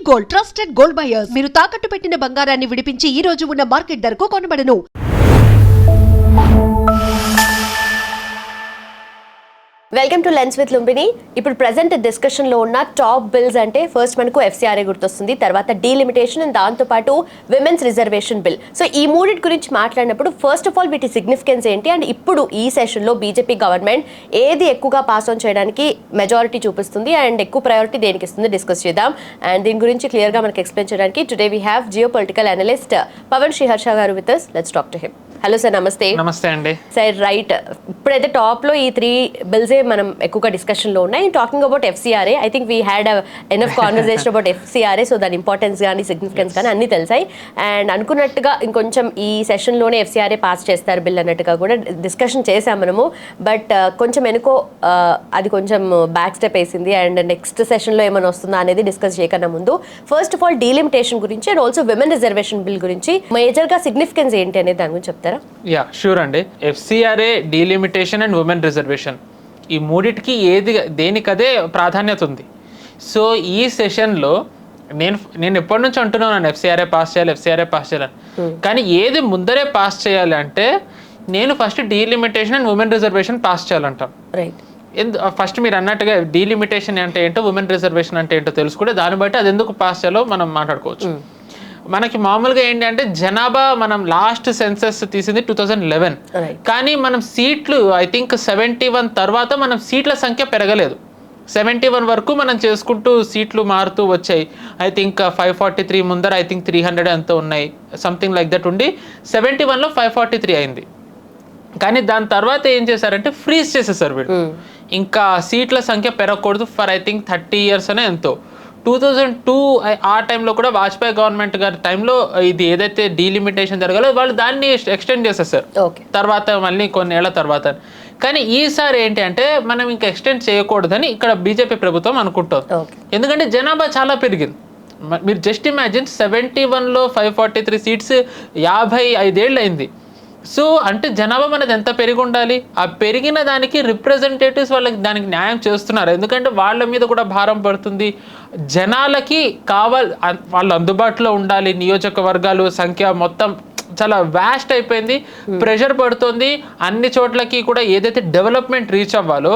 Gold trusted gold buyers మీరు తాకట్టు పెట్టిన బంగారాన్ని విడిపించి ఈ రోజు ఉన్న మార్కెట్ ధరకు కొనబడను. Welcome to lens with Lumbini. ఇప్పుడు ప్రెసెంట్ డిస్కషన్ లో ఉన్న టాప్ బిల్స్ అంటే ఫస్ట్ మనకు FCRA గుర్తొస్తుంది, తర్వాత డీలిమిటేషన్ అండ్ దాంతోపాటు విమెన్స్ రిజర్వేషన్ బిల్. సో ఈ మూడింటి గురించి మాట్లాడినప్పుడు ఫస్ట్ ఆఫ్ ఆల్ వీటి సిగ్నిఫికెన్స్ ఏంటి అండ్ ఇప్పుడు ఈ సెషన్లో బీజేపీ గవర్నమెంట్ ఏది ఎక్కువగా పాస్ ఆన్ చేయడానికి మెజారిటీ చూపిస్తుంది అండ్ ఎక్కువ ప్రయారిటీ దేనికి ఇస్తుంది డిస్కస్ చేద్దాం. అండ్ దీని గురించి క్లియర్గా మనకి ఎక్స్ప్లెయిన్ చేయడానికి today we have geopolitical analyst Pawan Sriharsha గారు with us. Let's talk to him. Hello sir, నమస్తే. నమస్తే అండి. సార్ రైట్, ఇప్పుడైతే టాప్లో ఈ 3 బిల్సే మనం ఎక్కువగా డిస్కషన్లో ఉన్నాయి. Talking about FCRA, I think we had enough conversation about FCRA. So దాని ఇంపార్టెన్స్ కానీ సిగ్నిఫికెన్స్ కానీ అన్నీ తెలిసాయి. అండ్ అనుకున్నట్టుగా ఇంకొంచెం ఈ సెషన్లోనే FCRA పాస్ చేస్తారు బిల్ అన్నట్టుగా కూడా డిస్కషన్ చేసాం మనము. బట్ కొంచెం వెనుకో అది కొంచెం బ్యాక్ స్టెప్ వేసింది అండ్ నెక్స్ట్ సెషన్లో ఏమైనా వస్తుందా అనేది డిస్కస్ చేయకన్నా ముందు ఫస్ట్ ఆఫ్ ఆల్ డీలిమిటేషన్ గురించి and also women reservation bill గురించి మేజర్గా సిగ్నిఫికెన్స్ ఏంటి అనేది దాని గురించి చెప్తారా? యా షూర్ అండి. FCRA, delimitation and women reservation ఈ మూడిటికి దేనికదే ప్రాధాన్యత ఉంది. సో ఈ సెషన్లో నేను ఎప్పటి నుంచి అంటున్నాను FCRA పాస్ చేయాలని, కానీ ఏది ముందరే పాస్ చేయాలి అంటే నేను first delimitation and women reservation pass చేయాలంటాను. రైట్. ఫస్ట్ మీరు అన్నట్టుగా డీలిమిటేషన్ అంటే ఏంటో, ఉమెన్ రిజర్వేషన్ అంటే ఏంటో తెలుసుకుంటే దాన్ని బట్టి అది ఎందుకు పాస్ చేయాలో మనం మాట్లాడుకోవచ్చు. మనకి మామూలుగా ఏంటి అంటే జనాభా మనం లాస్ట్ సెన్సస్ తీసింది 2011, కానీ మనం సీట్లు ఐ థింక్ 71 తర్వాత మనం సీట్ల సంఖ్య పెరగలేదు. 71 వరకు మనం చేసుకుంటూ సీట్లు మారుతూ వచ్చాయి. ఐ థింక్ 543 ముందర ఐ థింక్ 300 ఎంతో ఉన్నాయి, సంథింగ్ లైక్ దట్ ఉండి 71లో 543 అయింది. కానీ దాని తర్వాత ఏం చేశారంటే ఫ్రీజ్ చేసేసారు వీళ్ళు. ఇంకా సీట్ల సంఖ్య పెరగకూడదు ఫర్ ఐ థింక్ 30 years అనే ఎంతో. 2002 ఆ టైంలో కూడా వాజ్పేయి గవర్నమెంట్ గారి టైంలో ఇది ఏదైతే డీలిమిటేషన్ జరగాలో వాళ్ళు దాన్ని ఎక్స్టెండ్ చేసేసారు తర్వాత మళ్ళీ కొన్ని ఏళ్ల తర్వాత. కానీ ఈసారి ఏంటి అంటే మనం ఇంకా ఎక్స్టెండ్ చేయకూడదని ఇక్కడ బీజేపీ ప్రభుత్వం అనుకుంటుంది. ఎందుకంటే జనాభా చాలా పెరిగింది. మీరు జస్ట్ ఇమాజిన్ 71లో 543 సీట్స్ 55 ఏళ్ళు అయింది. సో అంటే జనాభా మనది ఎంత పెరిగి ఉండాలి, ఆ పెరిగిన దానికి రిప్రజెంటేటివ్స్ వాళ్ళకి దానికి న్యాయం చేస్తున్నారు. ఎందుకంటే వాళ్ళ మీద కూడా భారం పడుతుంది. జనాలకి వాళ్ళు అందుబాటులో ఉండాలి. నియోజకవర్గాలు సంఖ్య మొత్తం చాలా వ్యాస్ట్ అయిపోయింది, ప్రెషర్ పడుతుంది. అన్ని చోట్లకి కూడా ఏదైతే డెవలప్మెంట్ రీచ్ అవ్వాలో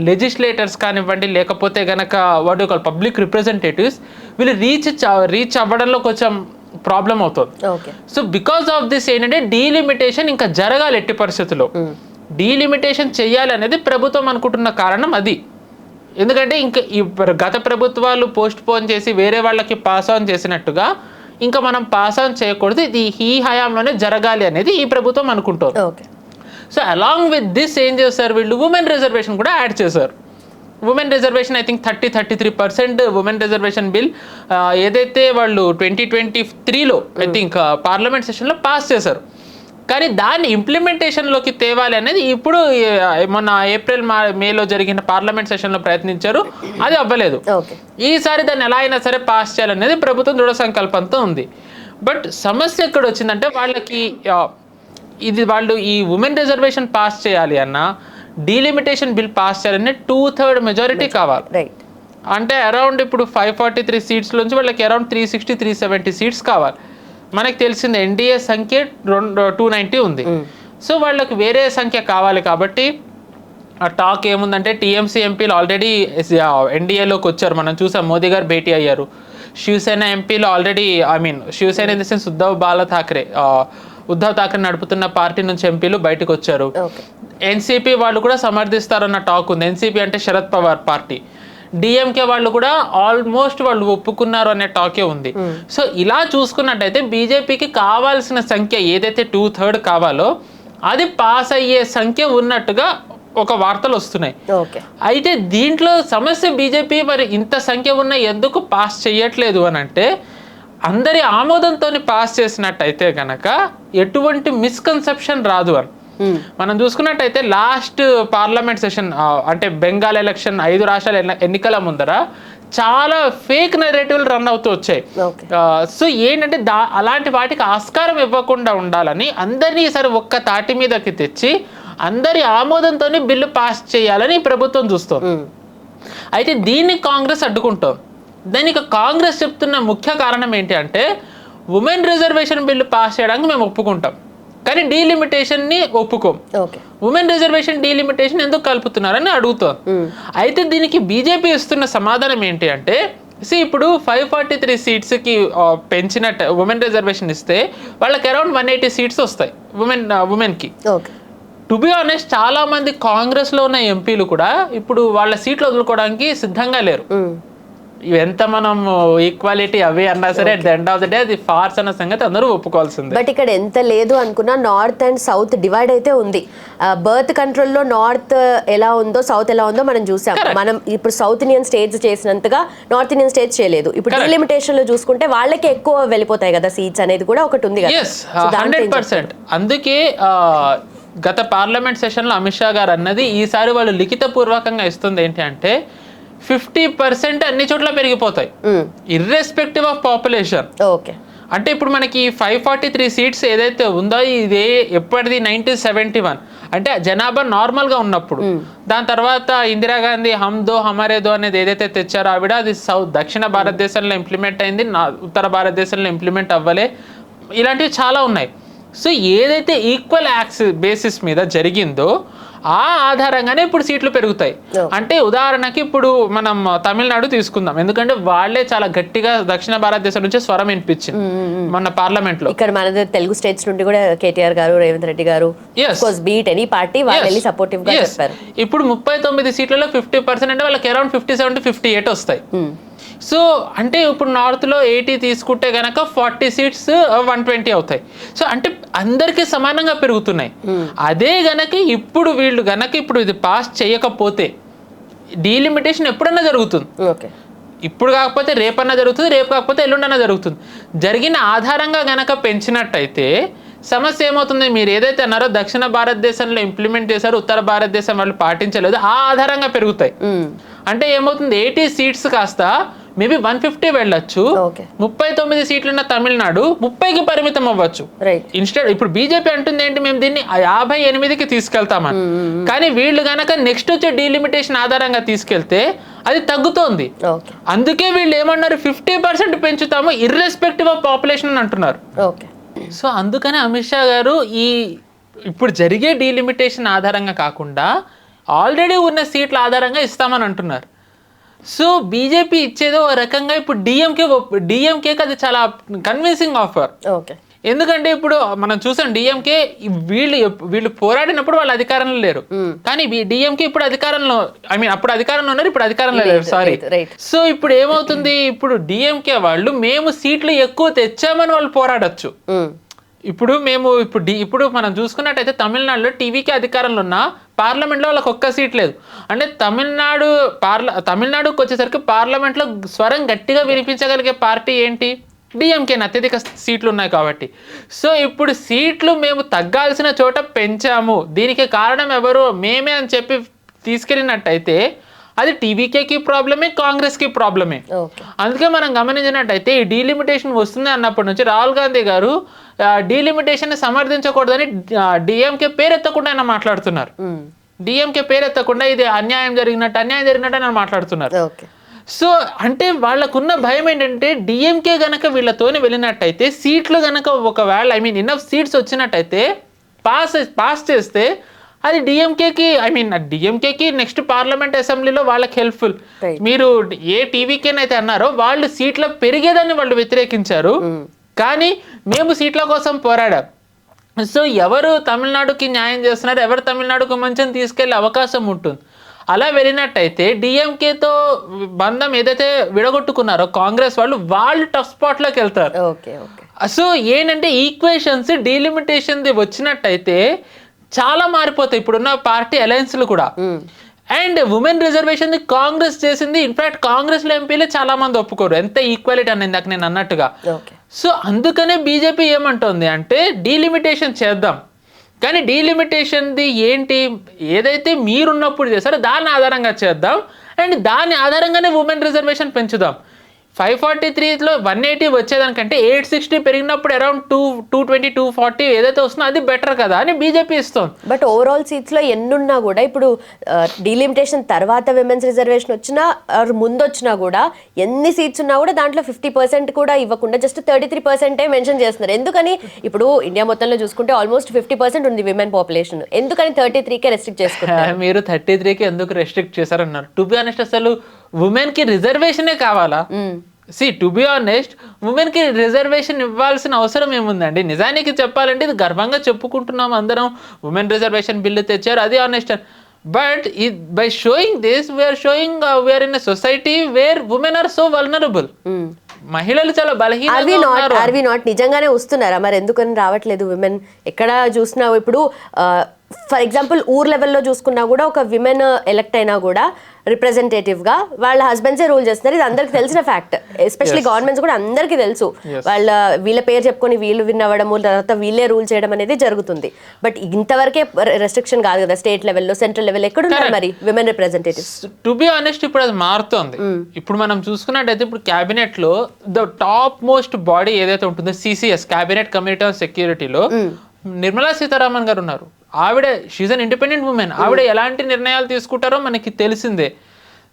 లెజిస్లేటర్స్ కానివ్వండి, లేకపోతే కనుక వాటి పబ్లిక్ రిప్రజెంటేటివ్స్ వీళ్ళు రీచ్ అవ్వడంలో కొంచెం ప్రాబ్లం అవుతుంది. సో బికాస్ ఆఫ్ దిస్ ఏంటంటే డీలిమిటేషన్ ఇంకా జరగాలి ఎట్టి పరిస్థితుల్లో. డీలిమిటేషన్ చెయ్యాలి అనేది ప్రభుత్వం అనుకుంటున్న కారణం అది. ఎందుకంటే ఇంకా ఈ గత ప్రభుత్వాలు పోస్ట్ పోన్ చేసి వేరే వాళ్ళకి పాస్ ఆన్ చేసినట్టుగా ఇంకా మనం పాస్ ఆన్ చేయకూడదు, ఇది ఈ హయాంలోనే జరగాలి అనేది ఈ ప్రభుత్వం అనుకుంటుంది. సో అలాంగ్ విత్ దిస్ ఏం చేస్తారు వీళ్ళు, ఉమెన్ రిజర్వేషన్ కూడా యాడ్ చేశారు. Women reservation I think 33% women reservation bill ఏదైతే వాళ్ళు 2023లో ఐ థింక్ పార్లమెంట్ సెషన్లో పాస్ చేశారు. కానీ దాన్ని ఇంప్లిమెంటేషన్లోకి తేవాలి అనేది ఇప్పుడు మొన్న ఏప్రిల్ మేలో జరిగిన పార్లమెంట్ సెషన్లో ప్రయత్నించారు, అది అవ్వలేదు. ఈసారి దాన్ని ఎలా అయినా సరే పాస్ చేయాలనేది ప్రభుత్వం దృఢ సంకల్పంతో ఉంది. బట్ సమస్య ఎక్కడ వచ్చిందంటే వాళ్ళకి వాళ్ళు ఈ ఉమెన్ రిజర్వేషన్ పాస్ చేయాలి అన్నా డీలిమిటేషన్ బిల్ పాస్ చేయాలంటే 2/3 మెజారిటీ కావాలి. అంటే అరౌండ్ ఇప్పుడు 543 సీట్స్ నుంచి వాళ్ళకి అరౌండ్ 360-370 సీట్స్ కావాలి. మనకు తెలిసింది ఎన్డీఏ సంఖ్య 290 ఉంది. సో వాళ్ళకి వేరే సంఖ్య కావాలి. కాబట్టి ఆ టాక్ ఏముందంటే టీఎంసీ ఎంపీలు ఆల్రెడీ ఎన్డీఏలోకి వచ్చారు, మనం చూసాం, మోదీ గారు భేటీ అయ్యారు. శివసేన ఎంపీలు already Shiv Sena in the sense Uddhav Thackeray నడుపుతున్న పార్టీ నుంచి ఎంపీలు బయటకు వచ్చారు. ఎన్సీపీ వాళ్ళు కూడా సమర్థిస్తారన్న టాక్ ఉంది. ఎన్సీపీ అంటే శరద్ పవార్ పార్టీ. డిఎంకే వాళ్ళు కూడా ఆల్మోస్ట్ వాళ్ళు ఒప్పుకున్నారు అనే టాకే ఉంది. సో ఇలా చూసుకున్నట్టయితే బీజేపీకి కావాల్సిన సంఖ్య ఏదైతే 2/3 కావాలో అది పాస్ అయ్యే సంఖ్య ఉన్నట్టుగా ఒక వార్తలు వస్తున్నాయి. అయితే దీంట్లో సమస్య బీజేపీ మరి ఇంత సంఖ్య ఉన్న ఎందుకు పాస్ చేయట్లేదు అని అంటే అందరి ఆమోదంతో పాస్ చేసినట్టయితే కనుక ఎటువంటి మిస్కన్సెప్షన్ రాదు అని మనం చూసుకున్నట్టయితే లాస్ట్ పార్లమెంట్ సెషన్ అంటే బెంగాల్ ఎలక్షన్ 5 రాష్ట్రాల ఎన్నికల ముందర చాలా ఫేక్ నెరేటివ్లు రన్ అవుతూ వచ్చాయి. సో ఏంటంటే అలాంటి వాటికి ఆస్కారం ఇవ్వకుండా ఉండాలని అందరినీ సరే ఒక్క తాటి మీదకి తెచ్చి అందరి ఆమోదంతో బిల్లు పాస్ చేయాలని ప్రభుత్వం చూస్తుంది. అయితే దీన్ని కాంగ్రెస్ అడ్డుకుంటాం. దానికి కాంగ్రెస్ చెప్తున్న ముఖ్య కారణం ఏంటి అంటే, ఉమెన్ రిజర్వేషన్ బిల్లు పాస్ చేయడానికి మేము ఒప్పుకుంటాం, కానీ డీలిమిటేషన్ని ఒప్పుకోం. ఉమెన్ రిజర్వేషన్ డీలిమిటేషన్ ఎందుకు కలుపుతున్నారని అడుగుతాం. అయితే దీనికి బీజేపీ ఇస్తున్న సమాధానం ఏంటి అంటే, ఇప్పుడు 543 సీట్స్కి పెంచినట్టు ఉమెన్ రిజర్వేషన్ ఇస్తే వాళ్ళకి అరౌండ్ 180 సీట్స్ వస్తాయి ఉమెన్కి. టు బి ఆనెస్ట్, చాలా మంది కాంగ్రెస్లో ఉన్న ఎంపీలు కూడా ఇప్పుడు వాళ్ళ సీట్లు వదులుకోవడానికి సిద్ధంగా లేరు. ఎంత మనం ఈక్వాలిటీ అవి అన్నా సరే, at the end of the day అది ఫార్స్ అన్న సంగతి అందరూ ఒప్పుకోవాల్సిందే. బట్ ఇక్కడ ఎంత లేదు అనుకున్నా నార్త్ అండ్ సౌత్ డివైడ్ అయితే ఉంది. బర్త్ కంట్రోల్లో నార్త్ ఎలా ఉందో సౌత్ ఎలా ఉందో మనం చూసాం. మనం ఇప్పుడు సౌత్ ఇండియన్ స్టేట్స్ చేసినంతగా నార్త్ ఇండియన్ స్టేట్స్ చేయలేదు. ఇప్పుడు డీలిమిటేషన్ లో చూసుకుంటే వాళ్ళకి ఎక్కువ వెళ్ళిపోతాయి కదా సీట్స్ అనేది కూడా ఒకటి ఉంది కదా. 100%. అందుకే గత పార్లమెంట్ సెషన్లో అమిత్ షా గారు అన్నది, ఈసారి వాళ్ళు లిఖిత పూర్వకంగా ఇస్తుంది ఏంటి అంటే 50% అన్ని చోట్ల పెరిగిపోతాయి, ఇర్రెస్పెక్టివ్ ఆఫ్ పాపులేషన్. అంటే ఇప్పుడు మనకి 543 సీట్స్ ఏదైతే ఉందో ఇది ఎప్పటిది 1971, అంటే జనాభా నార్మల్గా ఉన్నప్పుడు. దాని తర్వాత ఇందిరాగాంధీ హమ్ దో హమారే దో అనేది ఏదైతే తెచ్చారో ఆవిడ, అది దక్షిణ భారతదేశంలో ఇంప్లిమెంట్ అయింది, ఉత్తర భారతదేశంలో ఇంప్లిమెంట్ అవ్వలే. ఇలాంటివి చాలా ఉన్నాయి. సో ఏదైతే ఈక్వల్ యాక్సెస్ బేసిస్ మీద జరిగిందో ఆ ఆధారంగానే ఇప్పుడు సీట్లు పెరుగుతాయి. అంటే ఉదాహరణకి ఇప్పుడు మనం తమిళనాడు తీసుకుందాం, ఎందుకంటే వాళ్ళే చాలా గట్టిగా దక్షిణ భారతదేశం నుంచి స్వరం వినిపించింది మన పార్లమెంట్ లో. ఇక్కడ మన తెలుగు స్టేట్స్ నుండి కూడా కేటీఆర్ గారు, రేవంత్ రెడ్డి గారు బీట్ ఎనీ పార్టీ వాళ్ళు సపోర్టివ్ గా చెప్పారు. ఇప్పుడు 39 సీట్లలో 50% అంటే వాళ్ళకి అరౌండ్ 57 to 58 వస్తాయి. సో అంటే ఇప్పుడు నార్త్లో 80 తీసుకుంటే కనుక 40 సీట్స్ 120 అవుతాయి. సో అంటే అందరికీ సమానంగా పెరుగుతున్నాయి. అదే గనక ఇప్పుడు వీళ్ళు గనక ఇప్పుడు ఇది పాస్ చేయకపోతే డీలిమిటేషన్ ఎప్పుడన్నా జరుగుతుంది. ఇప్పుడు కాకపోతే రేపన్నా జరుగుతుంది, రేపు కాకపోతే ఎల్లుండన్నా జరుగుతుంది. జరిగిన ఆధారంగా గనక పెంచినట్టయితే సమస్య ఏమవుతుంది, మీరు ఏదైతే అన్నారో దక్షిణ భారతదేశంలో ఇంప్లిమెంట్ చేశారు, ఉత్తర భారతదేశం వాళ్ళు పాటించలేదు, ఆ ఆధారంగా పెరుగుతాయి. అంటే ఏమవుతుంది, 80 సీట్స్ కాస్త మేబీ 150 వెళ్ళొచ్చు. 39 సీట్లున్న తమిళనాడు 30కి పరిమితం అవ్వచ్చు. ఇన్స్టెడ్ ఇప్పుడు బీజేపీ అంటుంది ఏంటి, మేము దీన్ని 58కి తీసుకెళ్తామని. కానీ వీళ్ళు గనక నెక్స్ట్ వచ్చే డీలిమిటేషన్ ఆధారంగా తీసుకెళ్తే అది తగ్గుతోంది. అందుకే వీళ్ళు ఏమన్నారు, 50% పెంచుతాము ఇర్రెస్పెక్టివ్ ఆఫ్ పాపులేషన్ అని అంటున్నారు. సో అందుకనే అమిత్ షా గారు ఈ ఇప్పుడు జరిగే డీలిమిటేషన్ ఆధారంగా కాకుండా ఆల్రెడీ ఉన్న సీట్ల ఆధారంగా ఇస్తామని అంటున్నారు. సో బీజేపీ ఇచ్చేదో ఒక రకంగా ఇప్పుడు డిఎంకేకి అది చాలా కన్విన్సింగ్ ఆఫర్. ఎందుకంటే ఇప్పుడు మనం చూసాం డిఎంకే వీళ్ళు పోరాడినప్పుడు వాళ్ళు అధికారంలో లేరు, కానీ డిఎంకే ఇప్పుడు అధికారంలో, అప్పుడు అధికారంలో ఉన్నారు, ఇప్పుడు అధికారంలో లేరు. సారీ. సో ఇప్పుడు ఏమవుతుంది, ఇప్పుడు డిఎంకే వాళ్ళు మేము సీట్లు ఎక్కువ తెచ్చామని వాళ్ళు పోరాడచ్చు. ఇప్పుడు ఇప్పుడు మనం చూసుకున్నట్టయితే తమిళనాడులో టీవీకి అధికారంలో ఉన్న పార్లమెంట్లో వాళ్ళకి ఒక్క సీట్ లేదు. అంటే తమిళనాడుకి వచ్చేసరికి పార్లమెంట్లో స్వరం గట్టిగా వినిపించగలిగే పార్టీ ఏంటి, డిఎంకేని, అత్యధిక సీట్లు ఉన్నాయి కాబట్టి. సో ఇప్పుడు సీట్లు మేము తగ్గాల్సిన చోట పెంచాము, దీనికి కారణం ఎవరు, మేమే అని చెప్పి తీసుకెళ్ళినట్టయితే అది టీవీకేకి ప్రాబ్లమే, కాంగ్రెస్కి ప్రాబ్లమే. అందుకే మనం గమనించినట్టయితే ఈ డీలిమిటేషన్ వస్తుంది అన్నప్పటి నుంచి రాహుల్ గాంధీ గారు డీలిమిటేషన్ సమర్థించకూడదని డిఎంకే పేరెత్తకుండా ఆయన మాట్లాడుతున్నారు. డిఎంకే పేరెత్తకుండా ఇది అన్యాయం జరిగినట్టు ఆయన మాట్లాడుతున్నారు. సో అంటే వాళ్ళకున్న భయం ఏంటంటే డిఎంకే గనక వీళ్ళతోనే వెళ్ళినట్టయితే సీట్లు గనక ఒకవేళ ఇన్నఫ్ సీట్స్ వచ్చినట్టయితే పాస్ చేస్తే అది డిఎంకేకి నెక్స్ట్ పార్లమెంట్ అసెంబ్లీలో వాళ్ళకి హెల్ప్ఫుల్. మీరు ఏ టీవీకేనైతే అన్నారో వాళ్ళు సీట్ల పెరిగేదాన్ని వాళ్ళు వ్యతిరేకించారు, కానీ మేము సీట్ల కోసం పోరాడాం. సో ఎవరు తమిళనాడుకి న్యాయం చేస్తున్నారు, ఎవరు తమిళనాడుకు మంచిని తీసుకెళ్లే అవకాశం ఉంటుంది. అలా వెళ్ళినట్టయితే డిఎంకేతో బంధం ఏదైతే విడగొట్టుకున్నారో కాంగ్రెస్ వాళ్ళు టఫ్ స్పాట్లోకి వెళ్తారు. సో ఏంటంటే ఈక్వేషన్స్ డీలిమిటేషన్ వచ్చినట్టయితే చాలా మారిపోతాయి ఇప్పుడున్న పార్టీ అలయన్స్లు కూడా. అండ్ ఉమెన్ రిజర్వేషన్ కాంగ్రెస్ చేసింది, ఇన్ఫాక్ట్ కాంగ్రెస్ లో ఎంపీలే చాలా మంది ఒప్పుకోరు, ఎంత ఈక్వాలిటీ అనేది నాకు నేను అన్నట్టుగా. సో అందుకనే బీజేపీ ఏమంటుంది అంటే డీలిమిటేషన్ చేద్దాం, కానీ డీలిమిటేషన్ది ఏంటి, ఏదైతే మీరున్నప్పుడు చేస్తారో దాన్ని ఆధారంగా చేద్దాం, అండ్ దాని ఆధారంగానే ఉమెన్ రిజర్వేషన్ పెంచుదాం. 543లో 180 వచ్చేదానికంటే 860 పెరిగినప్పుడు అరౌండ్ 220 240 ఏదైతే వస్తుందో అది బెటర్ కదా అని బీజేపీ ఇస్తుంది. బట్ ఓవరాల్ సీట్స్ లో ఎన్నున్నా కూడా ఇప్పుడు డీలిమిటేషన్ తర్వాత విమెన్స్ రిజర్వేషన్ వచ్చినా ముందు వచ్చినా కూడా ఎన్ని సీట్స్ ఉన్నా కూడా దాంట్లో 50% కూడా ఇవ్వకుండా జస్ట్ 33% మెన్షన్ చేస్తున్నారు. ఎందుకని ఇప్పుడు ఇండియా మొత్తంలో చూసుకుంటే ఆల్మోస్ట్ 50% ఉంది విమెన్ పాపులేషన్, ఎందుకని 33కే రెస్ట్రిక్ట్ చేసుకుంటారు? మీరు 33కి ఎందుకు రెస్ట్రిక్ట్ చేశారన్నారు. టు బి ఆనెస్ట్ అసలు ఉమెన్ కి రిజర్వేషనే కావాలా? See to be honest women కి రిజర్వేషన్ ఇవ్వాల్సిన అవసరం ఏముందండి? నిజానికి చెప్పాలంటే ఇది గర్వంగా చెప్పుకుంటున్నాం అందరం, ఉమెన్ రిజర్వేషన్ బిల్లు తెచ్చారు, అది honest. But by showing this we are showing we are in a society where women are so vulnerable. మహిళలు చాలా బలహీనంగా నిజంగానే వస్తున్నారా మరి? ఎందుకని రావట్లేదు విమెన్? ఎక్కడ చూసినా ఇప్పుడు ఫర్ ఎగ్జాంపుల్ ఊర్ లెవెల్లో చూసుకున్నా కూడా ఒక విమెన్ ఎలక్ట్ అయినా కూడా రిప్రజెంటేటివ్ గా వాళ్ళ హస్బెండ్సే రూల్ చేస్తున్నారు. ఇది అందరికి తెలిసిన ఫ్యాక్ట్. ఎస్పెషల్లీ గవర్నమెంట్స్ కూడా అందరికీ తెలుసు. వీళ్ళ పేరు చెప్పుకొని వీళ్ళు విన్ అవ్వడము, తర్వాత వీళ్ళే రూల్ చేయడం అనేది జరుగుతుంది. బట్ ఇంతవరకే రెస్ట్రిక్షన్ కాదు కదా స్టేట్ లెవెల్లో, సెంట్రల్ లెవెల్ ఎక్కడ ఉన్నారు మరి women representatives? To be honest ఇప్పుడు అది మారుతోంది. ఇప్పుడు మనం చూసుకున్నట్టయితే ఇప్పుడు క్యాబినెట్ లో ద టాప్ మోస్ట్ బాడీ ఏదైతే ఉంటుందో సిసిఎస్, క్యాబినెట్ కమిటీ ఆన్ సెక్యూరిటీలో నిర్మలా సీతారామన్ గారు ఉన్నారు. ఆవిడ షీజ్ అన్ ఇండిపెండెంట్ ఉమెన్. ఆవిడ ఎలాంటి నిర్ణయాలు తీసుకుంటారో మనకి తెలిసిందే.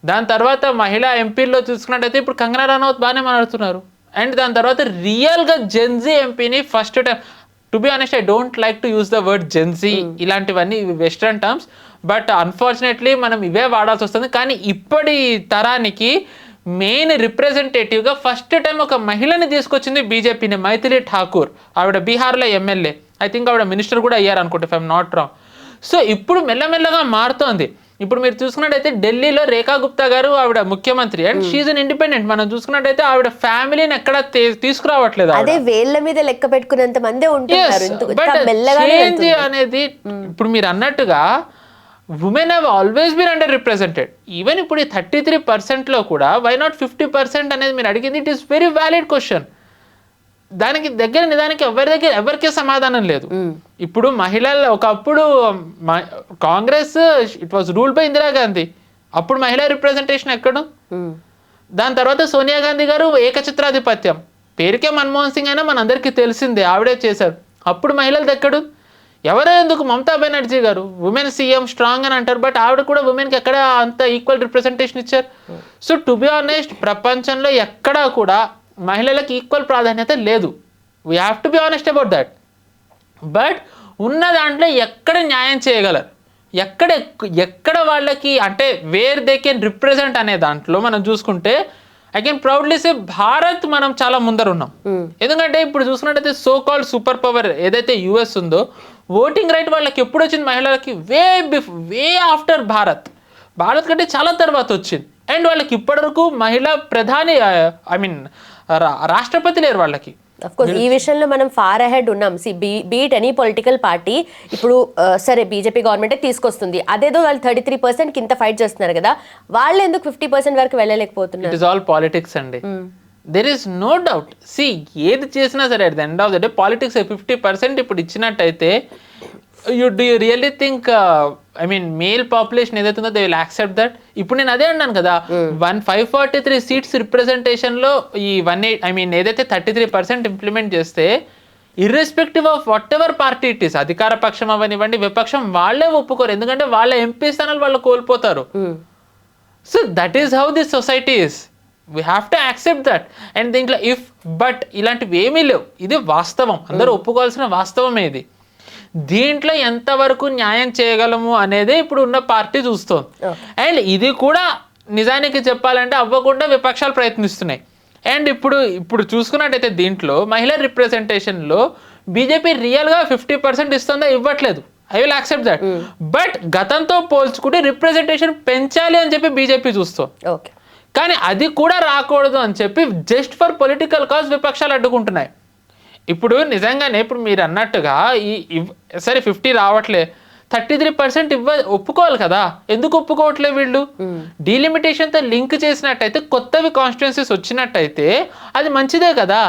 దాని తర్వాత మహిళా ఎంపీల్లో చూసుకున్నట్టయితే ఇప్పుడు కంగనా రనౌత్ బాగానే మాట్లాడుతున్నారు. అండ్ దాని తర్వాత రియల్గా జెన్జీ ఎంపీని first time, to be honest I don't like to use the word Gen Z, ఇలాంటివన్నీ వెస్ట్రన్ టర్మ్స్, బట్ అన్ఫార్చునేట్లీ మనం ఇవే వాడాల్సి వస్తుంది. కానీ ఇప్పటి తరానికి మెయిన్ రిప్రజెంటేటివ్గా ఫస్ట్ టైం ఒక మహిళని తీసుకొచ్చింది బీజేపీని, మైథిలి ఠాకూర్. ఆవిడ బీహార్లో ఎమ్మెల్యే, ఐ థింక్ ఆవిడ మినిస్టర్ కూడా అయ్యారు అనుకుంటే if I'm not wrong. So ఇప్పుడు మెల్లమెల్లగా మారుతోంది. ఇప్పుడు మీరు చూసుకున్నట్టయితే ఢిల్లీలో రేఖా గుప్తా గారు ఆవిడ ముఖ్యమంత్రి అండ్ షీఈ్ అన్ ఇండిపెండెంట్. మనం చూసుకున్నట్టయితే ఆవిడ ఫ్యామిలీని ఎక్కడ తీసుకురావట్లేదు. అదే వేళ్ల మీద లెక్క పెట్టుకున్నంత మందే ఉంటున్నారు. చేంజ్ అనేది ఇప్పుడు మీరు అన్నట్టుగా women have always been underrepresented. Even ఇప్పుడు ఈ 33%లో కూడా వై నాట్ 50% అనేది మీరు అడిగింది, it is very valid question. దానికి నిజానికి ఎవరికీ సమాధానం లేదు. ఇప్పుడు మహిళలు ఒకప్పుడు Congress it was ruled by Indira Gandhi, అప్పుడు మహిళా రిప్రజెంటేషన్ ఎక్కడు. దాని తర్వాత సోనియా గాంధీ గారు ఏకఛత్రాధిపత్యం, పేరుకే మన్మోహన్ సింగ్ అయినా మనందరికీ తెలిసిందే, ఆవిడే చేశారు. అప్పుడు మహిళలు ఎక్కడు? ఎవరో ఎందుకు, మమతా బెనర్జీ గారు ఉమెన్ సీఎం స్ట్రాంగ్ అని అంటారు, బట్ ఆవిడ కూడా ఉమెన్కి ఎక్కడ అంత ఈక్వల్ రిప్రజెంటేషన్ ఇచ్చారు. సో టు బి ఆనెస్ట్ ప్రపంచంలో ఎక్కడా కూడా మహిళలకు ఈక్వల్ ప్రాధాన్యత లేదు. We have to be honest about that. But ఉన్న దాంట్లో ఎక్కడ న్యాయం చేయగలరు, ఎక్కడ వాళ్ళకి అంటే వేర్ దే కెన్ రిప్రజెంట్ అనే దాంట్లో మనం చూసుకుంటే I can proudly say Bharat మనం చాలా ముందర ఉన్నాం. ఎందుకంటే ఇప్పుడు చూసుకున్నట్టయితే సో కాల్డ్ సూపర్ పవర్ ఏదైతే యుఎస్ ఉందో, ఓటింగ్ రైట్ వాళ్ళకి ఎప్పుడు వచ్చింది మహిళలకి? వే ఆఫ్టర్ భారత్ కంటే చాలా తర్వాత వచ్చింది. అండ్ వాళ్ళకి ఇప్పటివరకు మహిళా ప్రధాని ఐ మీన్ రాష్ట్రపతి లేరు వాళ్ళకి. ఈ విషయంలో మనం ఫార్ అహెడ్ ఉన్నాం. బీట్ ఎనీ పొలిటికల్ పార్టీ ఇప్పుడు సరే బీజేపీ గవర్నమెంటే తీసుకొస్తుంది, అదేదో వాళ్ళు 33% కింద ఫైట్ చేస్తున్నారు కదా, వాళ్ళు ఎందుకు 50% వరకు వెళ్ళలేకపోతున్నారు? ఇట్ ఇస్ ఆల్ పాలిటిక్స్ అండి. There is no doubt. సి ఏది చేసినా సరే at the end of the day politics 50% ఇప్పుడు ఇచ్చినట్టయితే you really think I mean male population ఏదైతే ఉందో దే విల్ యాక్సెప్ట్ దట్? ఇప్పుడు నేను అదే అన్నాను కదా, 543 సీట్స్ రిప్రజెంటేషన్లో ఈ 18 ఐ మీన్ ఏదైతే 33% ఇంప్లిమెంట్ చేస్తే irrespective of what ever party it is, అధికార పక్షం అవనివ్వండి విపక్షం, వాళ్ళే ఒప్పుకోరు. ఎందుకంటే వాళ్ళ ఎంపీ స్థానాలు వాళ్ళు కోల్పోతారు. So that is how this society is. We have to accept that. And దీంట్లో ఇఫ్ బట్ ఇలాంటివి ఏమీ లేవు. ఇది వాస్తవం, అందరూ ఒప్పుకోవాల్సిన వాస్తవమే ఇది. దీంట్లో ఎంతవరకు న్యాయం చేయగలము అనేది ఇప్పుడు ఉన్న పార్టీ చూస్తుంది. అండ్ ఇది కూడా నిజానికి చెప్పాలంటే అవ్వకుండా విపక్షాలు ప్రయత్నిస్తున్నాయి. అండ్ ఇప్పుడు చూసుకున్నట్టయితే దీంట్లో మహిళా రిప్రజెంటేషన్లో బీజేపీ రియల్గా 50% ఇస్తుందా? ఇవ్వట్లేదు. I will accept that. But గతంతో పోల్చుకుంటే రిప్రజెంటేషన్ పెంచాలి అని చెప్పి బీజేపీ చూస్తుంది. కానీ అది కూడా రాకూడదు అని చెప్పి జస్ట్ ఫర్ పొలిటికల్ కాజ్ విపక్షాలు అడ్డుకుంటున్నాయి. ఇప్పుడు నిజంగానే ఇప్పుడు మీరు అన్నట్టుగా సరే 50 రావట్లే, 33% ఒప్పుకోవాలి కదా, ఎందుకు ఒప్పుకోవట్లే వీళ్ళు? డీలిమిటేషన్తో లింక్ చేసినట్టయితే కొత్తవి కాన్స్టిట్యున్సీస్ వచ్చినట్టయితే అది మంచిదే కదా,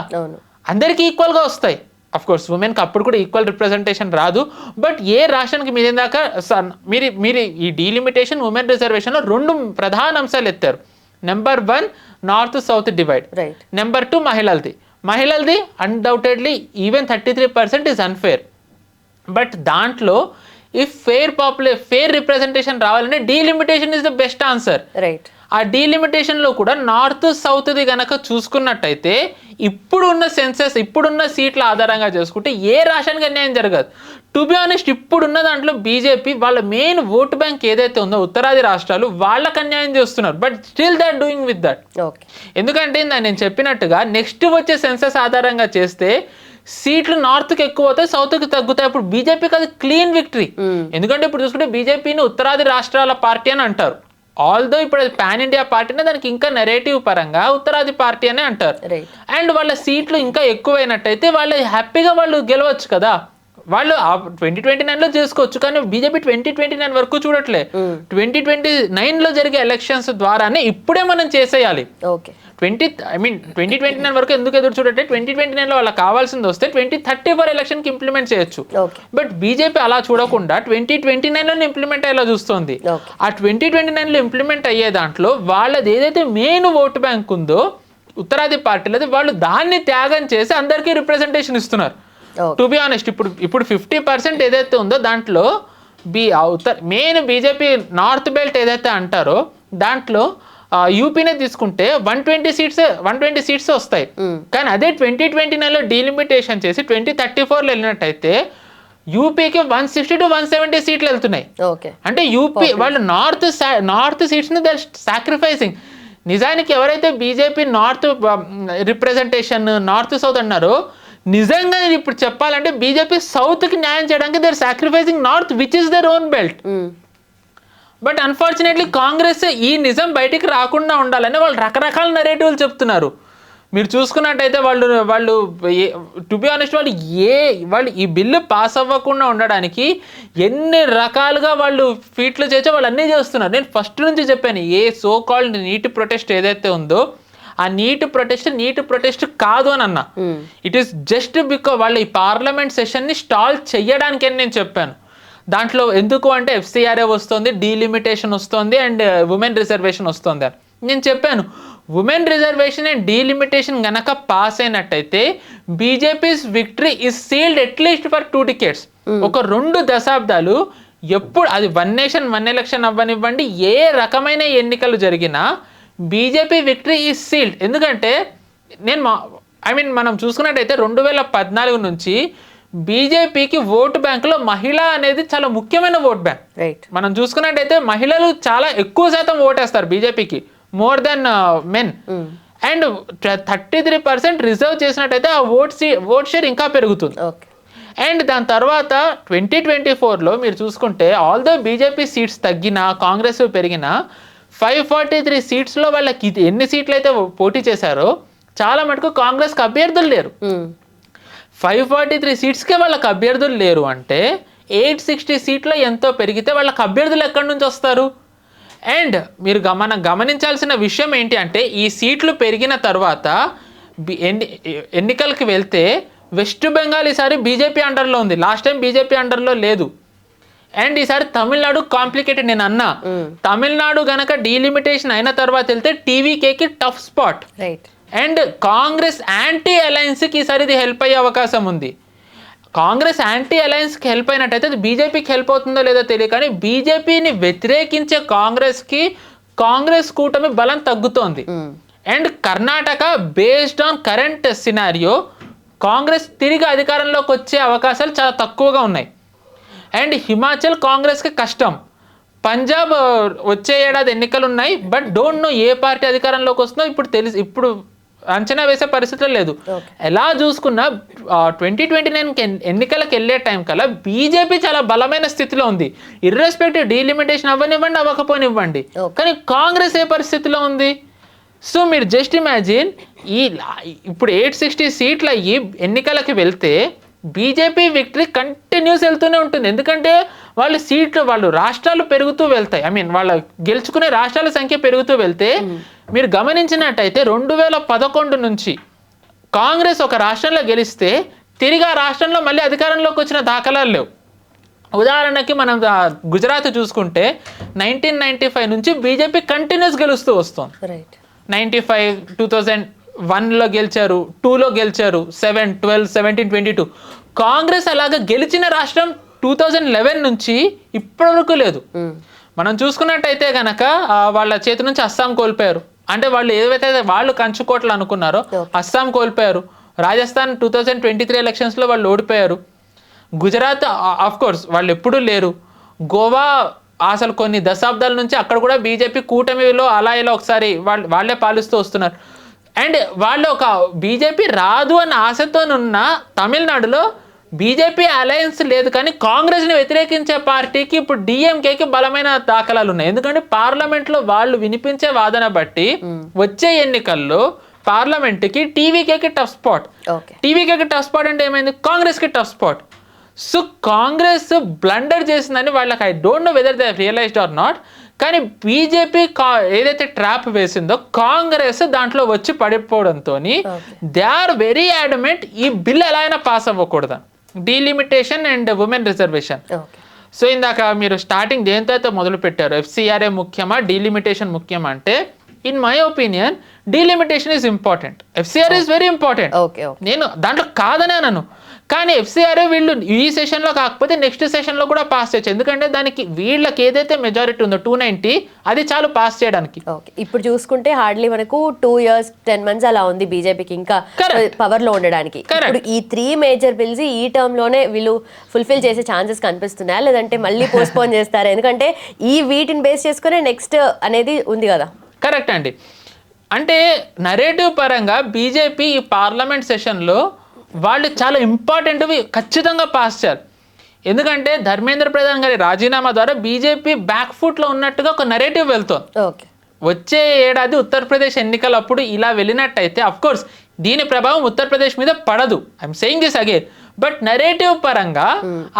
అందరికీ ఈక్వల్గా వస్తాయి. అఫ్ కోర్స్ ఉమెన్కి అప్పుడు కూడా ఈక్వల్ రిప్రజెంటేషన్ రాదు. బట్ ఏ రాష్ట్రానికి మీరు ఇందాక మీరు ఈ డీలిమిటేషన్ ఉమెన్ రిజర్వేషన్లో 2 ప్రధాన అంశాలు ఎత్తారు. Number 1 north south divide, right. Number 2 మహిళలది undoubtedly even 33% is unfair. But దాంట్లో ఈ ఫేర్ రిప్రజెంటేషన్ రావాలంటే delimitation is the best answer. Right. ఆ డీలిమిటేషన్లో కూడా నార్త్ సౌత్ది కనుక చూసుకున్నట్టయితే ఇప్పుడున్న సెన్సెస్ ఇప్పుడున్న సీట్ల ఆధారంగా చేసుకుంటే ఏ రాష్ట్రానికి అన్యాయం జరగదు. టు బి ఆనెస్ట్ ఇప్పుడున్న దాంట్లో బీజేపీ వాళ్ళ మెయిన్ ఓటు బ్యాంక్ ఏదైతే ఉందో ఉత్తరాది రాష్ట్రాలు వాళ్ళకి అన్యాయం చేస్తున్నారు. But still they are doing with that. Okay. ఎందుకంటే నేను చెప్పినట్టుగా నెక్స్ట్ వచ్చే సెన్సెస్ ఆధారంగా చేస్తే సీట్లు నార్త్కి ఎక్కువ అవుతాయి, సౌత్కి తగ్గుతాయి. ఇప్పుడు బీజేపీకి అది క్లీన్ విక్టరీ. ఎందుకంటే ఇప్పుడు చూసుకుంటే బీజేపీని ఉత్తరాది రాష్ట్రాల పార్టీ అని అంటారు. ఆల్దో ఇప్పుడు అది పాన్ ఇండియా పార్టీనే, దానికి ఇంకా నెరేటివ్ పరంగా ఉత్తరాది పార్టీ అనే అంటారు. అండ్ వాళ్ళ సీట్లు ఇంకా ఎక్కువైనట్టయితే వాళ్ళు హ్యాపీగా వాళ్ళు గెలవచ్చు కదా. వాళ్ళు 2029లో చేసుకోవచ్చు, కానీ బీజేపీ 2029 వరకు చూడట్లే. 2029లో జరిగే ఎలక్షన్స్ ద్వారానే ఇప్పుడే మనం చేసేయాలి. 2029 వరకు ఎందుకు ఎదురు చూడట్లే, 2029లో వాళ్ళకి కావాల్సింది వస్తే 2034 ఎలక్షన్కి ఇంప్లిమెంట్ చేయొచ్చు. బట్ బీజేపీ అలా చూడకుండా 2029లోనే ఇంప్లిమెంట్ అయ్యేలా చూస్తుంది. ఆ 2029లో ఇంప్లిమెంట్ అయ్యే దాంట్లో వాళ్ళది ఏదైతే మెయిన్ ఓటు బ్యాంక్ ఉందో ఉత్తరాది పార్టీలది, వాళ్ళు దాన్ని త్యాగం చేసి అందరికీ రిప్రజెంటేషన్ ఇస్తున్నారు. టు బి ఆనెస్ట్ ఇప్పుడు 50% ఏదైతే ఉందో దాంట్లో మెయిన్ బీజేపీ నార్త్ బెల్ట్ ఏదైతే అంటారో దాంట్లో యూపీనే తీసుకుంటే 120 సీట్స్ వస్తాయి. కానీ అదే 2029లో డీలిమిటేషన్ చేసి 2034లో వెళ్ళినట్టయితే యూపీకి 160 to 170 సీట్లు వెళ్తున్నాయి. అంటే యూపీ వాళ్ళు నార్త్ సీట్స్ని దే సాక్రిఫైసింగ్. నిజానికి ఎవరైతే BJP north representation north south అన్నారో నిజంగా ఇప్పుడు చెప్పాలంటే బీజేపీ సౌత్కి న్యాయం చేయడానికి they are sacrificing north which is their own belt. But unfortunately Congress ఈ నిజం బయటికి రాకుండా ఉండాలని వాళ్ళు రకరకాల నెరేటివ్లు చెప్తున్నారు. మీరు చూసుకున్నట్టయితే వాళ్ళు టు బి ఆనెస్ట్ వాళ్ళు ఈ బిల్లు పాస్ అవ్వకుండా ఉండడానికి ఎన్ని రకాలుగా వాళ్ళు ఫీట్లు చేసే వాళ్ళు అన్నీ చేస్తున్నారు. నేను ఫస్ట్ నుంచి చెప్పాను, ఏ సో కాల్డ్ నీట్ ప్రొటెస్ట్ ఏదైతే ఉందో ఆ నీట్ ప్రొటెస్ట్ కాదు అని అన్నా. ఇట్ ఈస్ జస్ట్ బికాజ్ వాళ్ళు ఈ పార్లమెంట్ సెషన్ని స్టాల్ చెయ్యడానికి అని నేను చెప్పాను. దాంట్లో ఎందుకు అంటే FCRA వస్తుంది, డీలిమిటేషన్ వస్తుంది అండ్ ఉమెన్ రిజర్వేషన్ వస్తుంది అని నేను చెప్పాను. ఉమెన్ రిజర్వేషన్ అండ్ డీలిమిటేషన్ గనక పాస్ అయినట్టయితే BJP's victory is sealed at least for 2 decades. ఒక 2 దశాబ్దాలు ఎప్పుడు అది 1 nation 1 election అవ్వనివ్వండి, ఏ రకమైన ఎన్నికలు జరిగినా బీజేపీ విక్టరీ ఈజ్ సీల్డ్. ఎందుకంటే మనం చూసుకున్నట్టయితే 2014 నుంచి బీజేపీకి ఓటు బ్యాంకులో మహిళ అనేది చాలా ముఖ్యమైన ఓట్ బ్యాంక్. మనం చూసుకున్నట్టయితే మహిళలు చాలా ఎక్కువ శాతం ఓటేస్తారు బీజేపీకి, more than men. And 33% reserve చేసినట్టయితే ఆ ఓట్ షేర్ ఇంకా పెరుగుతుంది. అండ్ దాని తర్వాత 2024లో మీరు చూసుకుంటే ఆల్దో బీజేపీ సీట్స్ తగ్గినా కాంగ్రెస్ పెరిగినా 543 సీట్స్లో వాళ్ళకి ఎన్ని సీట్లు అయితే పోటీ చేశారో చాలా మటుకు కాంగ్రెస్కి అభ్యర్థులు లేరు. 543 సీట్స్కే వాళ్ళకి అభ్యర్థులు లేరు అంటే 860 సీట్లో ఎంతో పెరిగితే వాళ్ళకి అభ్యర్థులు ఎక్కడి నుంచి వస్తారు? అండ్ మీరు గమనించాల్సిన విషయం ఏంటి అంటే ఈ సీట్లు పెరిగిన తర్వాత ఎన్నికలకి వెళ్తే వెస్ట్ బెంగాల్ ఈసారి బీజేపీ అండర్లో ఉంది, లాస్ట్ టైం బీజేపీ అండర్లో లేదు. అండ్ ఈసారి తమిళనాడు కాంప్లికేటెడ్. నేను అన్నా తమిళనాడు గనక డీలిమిటేషన్ అయిన తర్వాత వెళ్తే టీవీకేకి tough spot. And Congress anti అలయన్స్కి ఈసారి ఇది హెల్ప్ అయ్యే అవకాశం ఉంది. కాంగ్రెస్ యాంటీ అలయన్స్కి హెల్ప్ అయినట్టయితే అది బీజేపీకి హెల్ప్ అవుతుందో లేదో తెలియదు, కానీ బీజేపీని వ్యతిరేకించే కాంగ్రెస్ కూటమి బలం తగ్గుతోంది. And Karnataka based on current scenario Congress తిరిగి అధికారంలోకి వచ్చే అవకాశాలు చాలా తక్కువగా ఉన్నాయి. అండ్ హిమాచల్ కాంగ్రెస్కి కష్టం. పంజాబ్ వచ్చే ఏడాది ఎన్నికలు ఉన్నాయి, but don't know A party అధికారంలోకి వస్తుందో ఇప్పుడు అంచనా వేసే పరిస్థితులు లేదు. ఎలా చూసుకున్నా 2029 ఎన్నికలకు వెళ్ళే టైం కల్లా బీజేపీ చాలా బలమైన స్థితిలో ఉంది, ఇర్రెస్పెక్టివ్ డీలిమిటేషన్ అవ్వకపోనివ్వండి. కానీ కాంగ్రెస్ ఏ పరిస్థితిలో ఉంది? సో మీరు జస్ట్ ఇమాజిన్ ఇప్పుడు 860 సీట్లు అయ్యి ఎన్నికలకు వెళ్తే బీజేపీ విక్టరీ కంటిన్యూస్ వెళ్తూనే ఉంటుంది. ఎందుకంటే వాళ్ళు రాష్ట్రాలు పెరుగుతూ వెళ్తాయి, వాళ్ళ గెలుచుకునే రాష్ట్రాల సంఖ్య పెరుగుతూ వెళ్తే మీరు గమనించినట్టయితే 2011 నుంచి కాంగ్రెస్ ఒక రాష్ట్రంలో గెలిస్తే తిరిగి ఆ రాష్ట్రంలో మళ్ళీ అధికారంలోకి వచ్చిన దాఖలాలు లేవు. ఉదాహరణకి మనం గుజరాత్ చూసుకుంటే 1995 నుంచి బీజేపీ కంటిన్యూస్ గెలుస్తూ వస్తుంది. 95, 2001లో గెలిచారు, 2లో గెలిచారు, 7, 12, 17, 22. కాంగ్రెస్ అలాగా గెలిచిన రాష్ట్రం 2011 నుంచి ఇప్పటివరకు లేదు. మనం చూసుకున్నట్టయితే గనక వాళ్ళ చేతి నుంచి అస్సాం కోల్పోయారు. అంటే వాళ్ళు ఏవైతే వాళ్ళు కంచుకోట్లు అనుకున్నారో అస్సాం కోల్పోయారు. రాజస్థాన్ 2023 ఎలక్షన్స్లో వాళ్ళు ఓడిపోయారు. గుజరాత్ ఆఫ్ కోర్స్ వాళ్ళు ఎప్పుడూ లేరు. గోవా అసలు కొన్ని దశాబ్దాల నుంచి అక్కడ కూడా బీజేపీ కూటమిలో అలా ఇలా ఒకసారి వాళ్ళే పాలిస్తూ వస్తున్నారు. అండ్ వాళ్ళు ఒక బీజేపీ రాదు అన్న ఆశతోనున్న తమిళనాడులో బీజేపీ అలయన్స్ లేదు, కానీ కాంగ్రెస్ని వ్యతిరేకించే పార్టీకి ఇప్పుడు డిఎంకేకి బలమైన దాఖలాలు ఉన్నాయి. ఎందుకంటే పార్లమెంట్లో వాళ్ళు వినిపించే వాదన బట్టి వచ్చే ఎన్నికల్లో పార్లమెంట్కి టీవీకేకి టఫ్ స్పాట్. టీవీకేకి టఫ్ స్పాట్ అంటే ఏమైంది, కాంగ్రెస్కి tough spot. So Congress blunder చేసిందని వాళ్ళకి I don't know whether they realised or not, కానీ బీజేపీ ఏదైతే ట్రాప్ వేసిందో కాంగ్రెస్ దాంట్లో వచ్చి పడిపోవడంతో దే ఆర్ వెరీ అడమెంట్ ఈ బిల్ ఎలా అయినా పాస్ అవ్వకూడదు, delimitation and women reservation. So ఇందాక మీరు స్టార్టింగ్ దేంతో అయితే మొదలు పెట్టారు, ఎఫ్సిఆర్ఏ ముఖ్యమా డీలిమిటేషన్ ముఖ్యమా అంటే, in my opinion delimitation is important, FCRA is very important. నేను దాంట్లో కాదనే అన్నాను, కానీ ఎఫ్సిఆర్ఏ వీళ్ళు ఈ సెషన్లో కాకపోతే నెక్స్ట్ సెషన్లో కూడా పాస్ చేయొచ్చు. ఎందుకంటే దానికి వీళ్ళకి ఏదైతే మెజారిటీ ఉందో 290 అది చాలు పాస్ చేయడానికి. ఇప్పుడు చూసుకుంటే హార్డ్లీ మనకు 2 years 10 months అలా ఉంది బీజేపీకి ఇంకా పవర్ లో ఉండడానికి. ఇప్పుడు ఈ 3 మేజర్ బిల్స్ ఈ టర్మ్ లోనే వీళ్ళు ఫుల్ఫిల్ చేసే ఛాన్సెస్ కనిపిస్తున్నాయా, లేదంటే మళ్ళీ పోస్ట్పోన్ చేస్తారా? ఎందుకంటే ఈ వీటిని బేస్ చేసుకునే నెక్స్ట్ అనేది ఉంది కదా. కరెక్ట్ అండి. అంటే నరేటివ్ పరంగా బీజేపీ ఈ పార్లమెంట్ సెషన్లో వాళ్ళు చాలా ఇంపార్టెంట్వి ఖచ్చితంగా పాస్ చేయాలి. ఎందుకంటే ధర్మేంద్ర ప్రధాన్ గారి రాజీనామా ద్వారా బీజేపీ బ్యాక్ ఫుట్లో ఉన్నట్టుగా ఒక నెరేటివ్ వెళ్తోంది. వచ్చే ఏడాది ఉత్తరప్రదేశ్ ఎన్నికలప్పుడు ఇలా వెళ్ళినట్టయితే అఫ్కోర్స్ దీని ప్రభావం ఉత్తరప్రదేశ్ మీద పడదు, I'm saying this again, but narrative పరంగా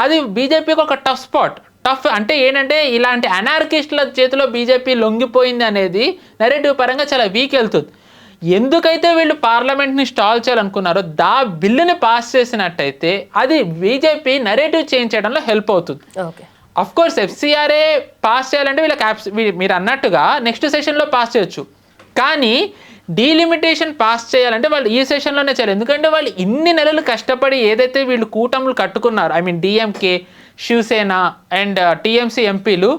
అది బీజేపీకి ఒక టఫ్ స్పాట్. టఫ్ అంటే ఏంటంటే ఇలాంటి అనార్కిస్టుల చేతిలో బీజేపీ లొంగిపోయింది అనేది నెరేటివ్ పరంగా చాలా వీక్ వెళ్తుంది. ఎందుకైతే వీళ్ళు పార్లమెంట్ని స్టాల్ చేయాలనుకున్నారో దా బిల్లుని పాస్ చేసినట్టయితే అది బీజేపీ నెరేటివ్ చేంజ్ చేయడంలో హెల్ప్ అవుతుంది. అఫ్ కోర్స్ ఎఫ్సిఆర్ఏ పాస్ చేయాలంటే వీళ్ళకి మీరు అన్నట్టుగా నెక్స్ట్ సెషన్లో పాస్ చేయొచ్చు, కానీ డీలిమిటేషన్ పాస్ చేయాలంటే వాళ్ళు ఈ సెషన్లోనే చేయాలి. ఎందుకంటే వాళ్ళు ఇన్ని నెలలు కష్టపడి ఏదైతే వీళ్ళు కూటములు కట్టుకున్నారు, I mean DMK, Shiv Sena and TMC ఎంపీలు,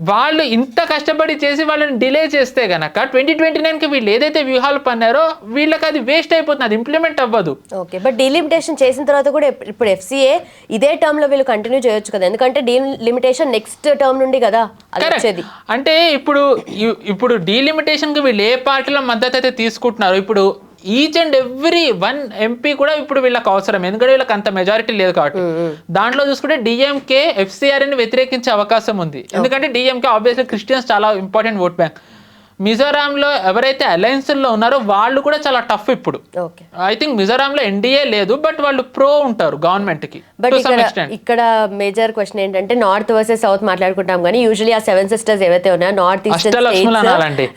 వాళ్ళు ఇంత కష్టపడి చేసి వాళ్ళని డిలే చేస్తే గనక 2029కి వీళ్ళు ఏదైతే వ్యూహాలు పన్నారో వీళ్ళకి అది వేస్ట్ అయిపోతుంది, అది ఇంప్లిమెంట్ అవ్వదు. ఓకే, బట్ డీలిమిటేషన్ చేసిన తర్వాత కూడా ఇప్పుడు ఎఫ్సిఏ ఇదే టర్మ్ లో వీళ్ళు కంటిన్యూ చేయొచ్చు కదా, ఎందుకంటే డీలిమిటేషన్ నెక్స్ట్ టర్మ్ నుండి కదా వచ్చేది. అంటే ఇప్పుడు డీలిమిటేషన్కి వీళ్ళు ఏ పార్టీలో మద్దతు అయితే తీసుకుంటున్నారో ఇప్పుడు ఈచ్ అండ్ ఎవ్రీ 1 MP కూడా ఇప్పుడు వీళ్ళకి అవసరం, ఎందుకంటే వీళ్ళకి అంత మెజారిటీ లేదు కాబట్టి. దాంట్లో చూసుకుంటే డిఎంకే ఎఫ్సిఆర్ని వ్యతిరేకించే అవకాశం ఉంది, ఎందుకంటే డిఎంకే ఆబ్వియస్లీ క్రిస్టియన్స్ చాలా ఇంపార్టెంట్ ఓట్ బ్యాంక్. మిజోరాంలో ఎవరైతే అలయన్స్లో ఉన్నారో వాళ్ళు కూడా చాలా టఫ్ ఇప్పుడు. ఐ థింక్ మిజోరాంలో ఎన్డీఏ లేదు, బట్ వాళ్ళు ప్రో ఉంటారు గవర్నమెంట్కి. బట్ ఇక్కడ మేజర్ క్వశ్చన్ ఏంటంటే నార్త్ వర్సెస్ సౌత్ మాట్లాడుకుంటాం కానీ యూజువల్లీ ఆ 7 sisters ఏవైతే ఉన్నాయో north east